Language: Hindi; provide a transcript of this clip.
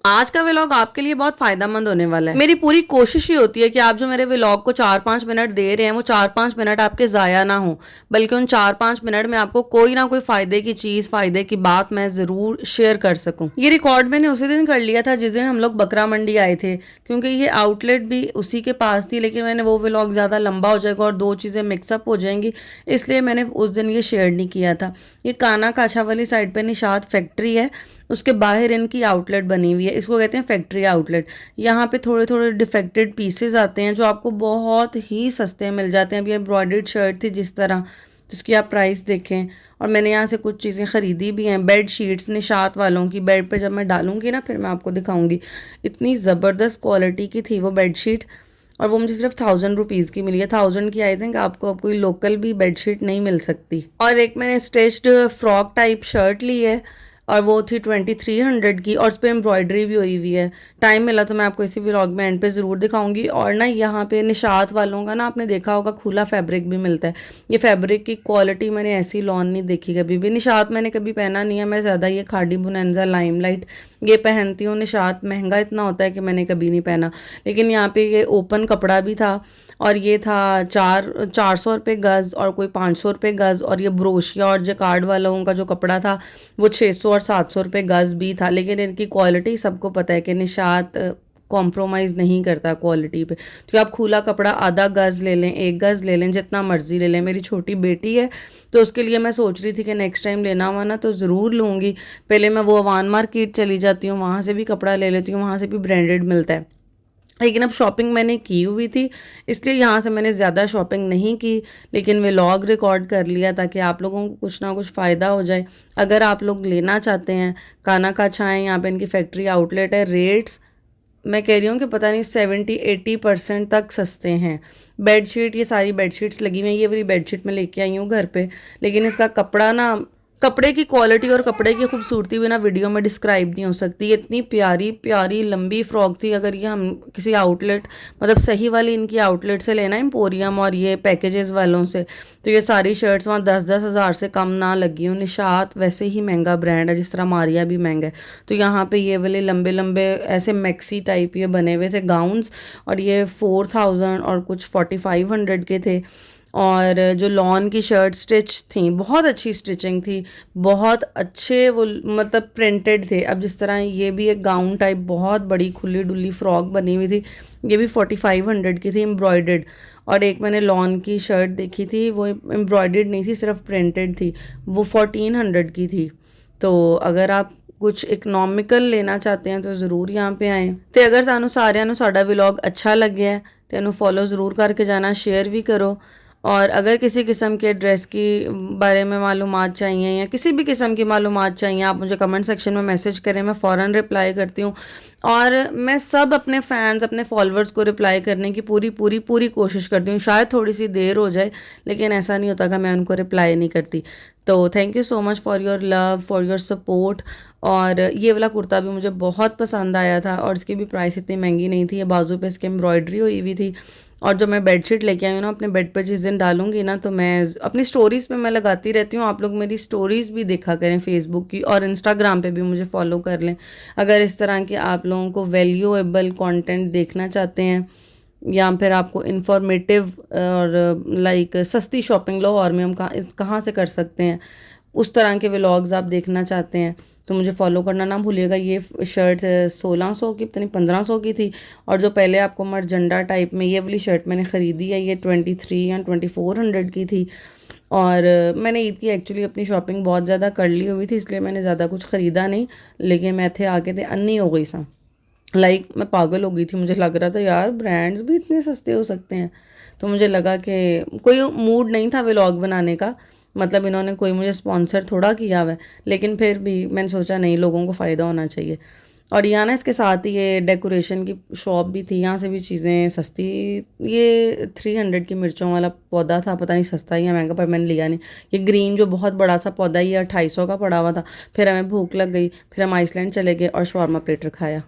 आज का व्लॉग आपके लिए बहुत फायदेमंद होने वाला है। मेरी पूरी कोशिश ही होती है कि आप जो मेरे व्लॉग को 4-5 मिनट दे रहे हैं वो 4-5 मिनट आपके ज़ाया ना हो, बल्कि उन 4-5 मिनट में आपको कोई ना कोई फ़ायदे की चीज़, फ़ायदे की बात मैं ज़रूर शेयर कर सकूं। ये रिकॉर्ड मैंने उसी दिन कर लिया था जिस दिन हम लोग बकरा मंडी आए थे, क्योंकि ये आउटलेट भी उसी के पास थी, लेकिन मैंने वो व्लॉग ज़्यादा लंबा हो जाएगा और दो चीज़ें मिक्सअप हो जाएंगी, इसलिए मैंने उस दिन ये शेयर नहीं किया था। ये काना काछा वाली साइड पर निशात फैक्ट्री है, उसके बाहर इनकी आउटलेट बनी हुई है, इसको कहते हैं फैक्ट्री आउटलेट। यहाँ पे थोड़े थोड़े डिफेक्टेड पीसेज आते हैं जो आपको बहुत ही सस्ते मिल जाते हैं। अभी एम्ब्रॉयडर्ड शर्ट थी जिस तरह, जिसकी आप प्राइस देखें। और मैंने यहाँ से कुछ चीज़ें ख़रीदी भी हैं, बेड शीट्स निशात वालों की। बेड पे जब मैं डालूंगी ना फिर मैं आपको दिखाऊंगी, इतनी ज़बरदस्त क्वालिटी की थी वो बेड शीट। और वो मुझे सिर्फ 1000 रुपीज़ की मिली है। 1000 की आई थिंक आपको अब कोई लोकल भी बेडशीट नहीं मिल सकती। और एक मैंने स्टिच्ड फ्रॉक टाइप शर्ट ली है और वो थी 2300 की, और उस पर एम्ब्रॉयडरी भी हुई हुई है। टाइम मिला तो मैं आपको इसी व्लॉग में एंड पे ज़रूर दिखाऊंगी। और ना यहाँ पे निशात वालों का ना आपने देखा होगा खुला फैब्रिक भी मिलता है। ये फैब्रिक की क्वालिटी मैंने ऐसी लॉन नहीं देखी कभी भी। निशात मैंने कभी पहना नहीं है, मैं ज़्यादा ये खाड़ी बुनैंजा लाइमलाइट ये पहनती हूँ। निशात महंगा इतना होता है कि मैंने कभी नहीं पहना, लेकिन यहाँ पे ये ओपन कपड़ा भी था और ये था 400 रुपये गज़ और कोई 500 रुपये गज़। और ये ब्रोशिया और जकार्ड वालों का जो कपड़ा था वो 600 और 700 रुपये गज़ भी था। लेकिन इनकी क्वालिटी सबको पता है कि निशात कॉम्प्रोमाइज़ नहीं करता क्वालिटी पे। तो आप खुला कपड़ा आधा गज़ ले लें, 1 गज़ ले लें, जितना मर्जी ले लें। मेरी छोटी बेटी है तो उसके लिए मैं सोच रही थी कि नेक्स्ट टाइम लेना हुआ ना तो ज़रूर लूँगी। पहले मैं वो अवान मार्केट चली जाती हूँ, वहाँ से भी कपड़ा ले लेती हूँ, वहाँ से भी ब्रांडेड मिलता है। लेकिन अब शॉपिंग मैंने की हुई थी, इसलिए यहाँ से मैंने ज़्यादा शॉपिंग नहीं की, लेकिन व्लॉग रिकॉर्ड कर लिया ताकि आप लोगों को कुछ ना कुछ फ़ायदा हो जाए। अगर आप लोग लेना चाहते हैं, काना का छाएँ, यहाँ पे इनकी फैक्ट्री आउटलेट है। रेट्स मैं कह रही हूँ कि पता नहीं 70-80% तक सस्ते हैं। बेडशीट, ये सारी बेडशीट्स लगी हुई हैं। ये वाली बेडशीट मैं लेके आई हूँ घर पे, लेकिन इसका कपड़ा ना, कपड़े की क्वालिटी और कपड़े की खूबसूरती भी ना वीडियो में डिस्क्राइब नहीं हो सकती। ये इतनी प्यारी प्यारी लंबी फ्रॉक थी। अगर ये हम किसी आउटलेट, मतलब सही वाली इनकी आउटलेट से लेना, एम्पोरियम और ये पैकेजेस वालों से, तो ये सारी शर्ट्स वहाँ 10-10 हज़ार से कम ना लगी हूँ। निशात वैसे ही महंगा ब्रांड है, जिस तरह मारिया भी महंगा है। तो यहाँ पे ये वाले लंबे लंबे ऐसे मैक्सी टाइप ये बने हुए थे गाउन्स, और ये 4000 और कुछ 4500 के थे। और जो लॉन की शर्ट स्टिच थी, बहुत अच्छी स्टिचिंग थी, बहुत अच्छे वो मतलब प्रिंटेड थे। अब जिस तरह ये भी एक गाउन टाइप बहुत बड़ी खुली डुली फ्रॉक बनी हुई थी, ये भी 4500 की थी एम्ब्रॉयडर्ड। और एक मैंने लॉन की शर्ट देखी थी, वो एम्ब्रॉयडर्ड नहीं थी, सिर्फ प्रिंटेड थी, वो 1400 की थी। तो अगर आप कुछ इकनॉमिकल लेना चाहते हैं तो ज़रूर यहाँ पे आएँ। तो अगर तुहानू सारिਆਂ ਨੂੰ साडा व्लॉग अच्छा लगे है तो इन्हू फॉलो ज़रूर करके जाना, शेयर भी करो। और अगर किसी किस्म के ड्रेस की बारे में मालूमात चाहिए या किसी भी किस्म की मालूमात चाहिए, आप मुझे कमेंट सेक्शन में मैसेज करें, मैं फ़ौरन रिप्लाई करती हूँ। और मैं सब अपने फ़ैन्स, अपने फॉलोअर्स को रिप्लाई करने की पूरी पूरी पूरी कोशिश करती हूँ। शायद थोड़ी सी देर हो जाए, लेकिन ऐसा नहीं होता कि मैं उनको रिप्लाई नहीं करती। तो thank you so much for your love, for your support. और ये वाला कुर्ता भी मुझे बहुत पसंद आया था और इसकी भी प्राइस इतनी महंगी नहीं थी। ये बाजू पे इसकी एम्ब्रॉयडरी हुई हुई थी। और जो मैं बेडशीट लेके आई हूँ ना अपने बेड पर, जिस दिन डालूंगी ना, तो मैं अपनी स्टोरीज़ पे मैं लगाती रहती हूँ। आप लोग मेरी स्टोरीज़ भी देखा करें फेसबुक की, और इंस्टाग्राम पे भी मुझे फॉलो कर लें अगर इस तरह के आप लोगों को वैल्यूएबल कंटेंट देखना चाहते हैं, या फिर आपको इन्फॉर्मेटिव और लाइक सस्ती शॉपिंग लाहौर में हम कहाँ से कर सकते हैं, उस तरह के व्लॉग्स आप देखना चाहते हैं तो मुझे फॉलो करना ना भूलिएगा। ये शर्ट 1600 की, पता नहीं 1500 की थी। और जो पहले आपको मरजंडा टाइप में ये वाली शर्ट मैंने ख़रीदी है, ये 23 या 2400 की थी। और मैंने ईद की एक्चुअली अपनी शॉपिंग बहुत ज़्यादा कर ली हुई थी, इसलिए मैंने ज़्यादा कुछ ख़रीदा नहीं। लेकिन मैं थे आके थे अन्नी हो गई सा, लाइक मैं पागल हो गई थी। मुझे लग रहा था यार ब्रांड्स भी इतने सस्ते हो सकते हैं। तो मुझे लगा कि कोई मूड नहीं था व्लॉग बनाने का, मतलब इन्होंने कोई मुझे स्पॉन्सर थोड़ा किया हुआ है, लेकिन फिर भी मैंने सोचा नहीं, लोगों को फ़ायदा होना चाहिए। और यहाँ ना इसके साथ ही ये डेकोरेशन की शॉप भी थी, यहाँ से भी चीज़ें सस्ती। ये 300 की मिर्चों वाला पौधा था, पता नहीं सस्ता ही या महंगा, पर मैंने लिया नहीं। ये ग्रीन जो बहुत बड़ा सा पौधा, ये 250 का पड़ा हुआ था। फिर हमें भूख लग गई, फिर हम आइसलैंड चले गए और शॉर्मा प्लेटर खाया।